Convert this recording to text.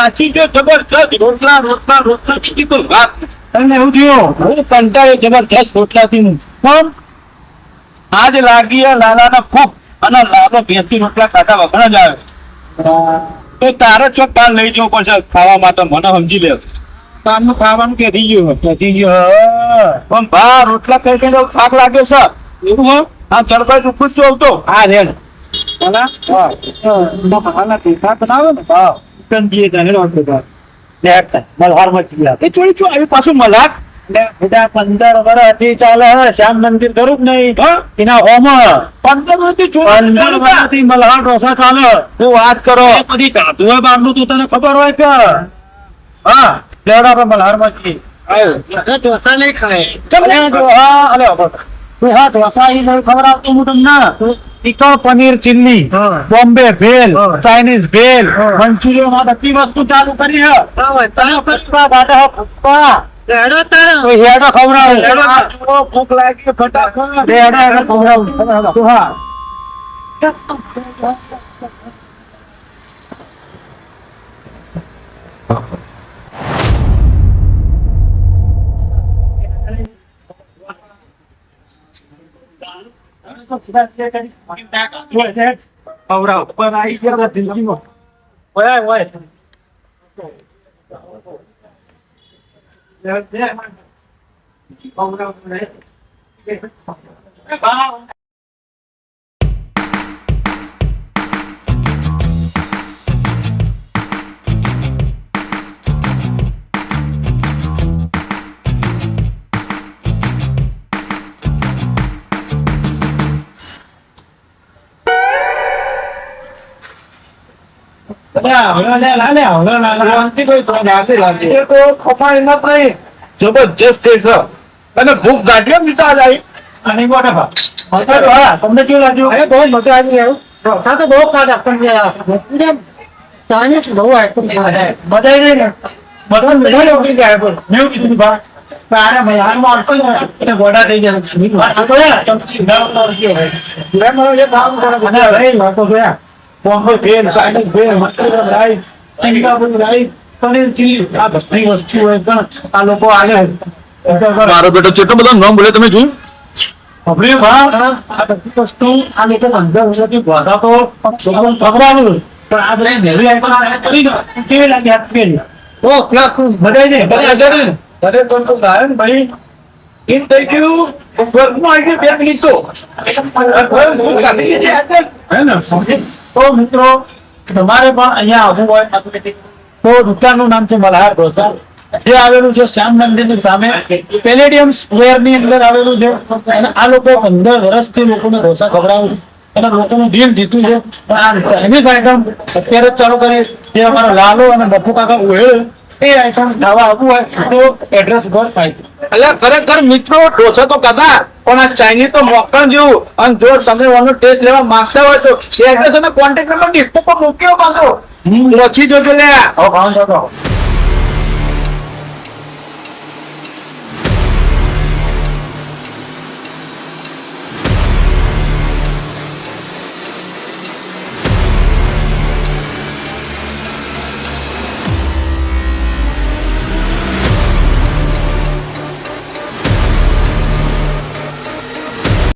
પાછી જો જબરજસ્ત રોટલા રોટલા રોટલા બીજી કોઈ વાત તમને એવું થયું હું કંટાળ્યો જબરજસ્ત રોટલાથી હું પણ આજ લાગી લાલાના ફૂક અને લાલો ભેંસી રોટલા ખાતા વગર જ આવે તો તારે ચોક પાર લઈ જવું પડશે ખાવા માટે મને સમજી લે તારનું ખાવાનું કે થઈ ગયું પણ બા રોટલા ખાઈ ખાઈને થાક લાગે છે એવું હો આ ચડબાઈ તું ખુશ આવતો હા રેડ પાછું મલાક 15 વર્ષથી ચાલે શ્યામ મંદિર કરું જ નહીં એના હોમ 15 વર્ષથી મલ્હાર ઢોસા ચાલે તું વાત કરો બધી તું હોય બારનું તું તને ખબર હોય કે હા લેવડા આપણે મલ્હાર માંથી ઢોસા નહીં ખાય હા ઢોસા એ નહીં ખબર આવતું હું તમને ટીકા paneer chilli Bombay bhel Chinese bhel Manchurian આ બધી વસ્તુ ચાલુ કરી હે હેડો ખવડાવ ભૂખ લાગી ફટાફટ હેડો ખવડાવ હા ખવડાવ પણ આવી ગયા જિંદગીમાં હોય જબરજસ્ત અને ભૂખ ગાંઠ્યો મીઠા જાય અને તમને કેવું લાગ્યું બહુ મજા આવી તો બહુ ખાધા પણ ચાઇનીઝ બહુ મજા આવી ગઈ ને ગોડા થઈ ગયા Bombay bhel Chinese bhel masala rice Singapore rice paneer chilli આ બધી વસ્તુ હોય પણ આ લોકો આલે મારો બેટો કેટલો બધો નામ બોલે તમે જોયું આપણે આ બધી વસ્તુ આ લોકો અંદર હોવાથી ગોધા તો લોકોને ખવડાવું પણ આ બધા નેવી આઈટમ કરી દો કેવી લાગે આ પેન ઓ ક્લાસ બધાય ને બધા જરી બધે તો ગાયન ભાઈ ઇન થઈ ગયું સ્વર્ગમાં આવી ગયું 2 મિનિટ તો હે ને તો મિત્રો તમારે પણ અહીંયા આવવું હોય તો દુકાનનું નામ છે મલ્હાર ઢોસા જે આવેલું છે શ્યામ મંદિરની સામે પેલેડિયમ સ્ક્વેર ની અંદર આવેલું છે અને આ લોકો 15 વર્ષથી લોકોને ઢોસા ખવડાવું અને લોકોનું દિલ જીતું છે પણ આ એની આઈટમ અત્યારે જ ચાલુ કરી જે અમારો લાલો અને બપ્પુ કાકા ઉહેલ એ આઈટમ ખાવા આવવું હોય તો એડ્રેસ પર થાય છે એટલે ખરેખર મિત્રો ઢોસા તો કદા પણ આ ચાઇનીઝ તો મોકણ જેવું અને જો તમે એનો ટેસ્ટ લેવા માંગતા હોય તો એડ્રેસ અને કોન્ટેક્ટ નંબર ડિસ્પ્લે પર મૂક્યો પાછો પછી જોજો લે ભાવ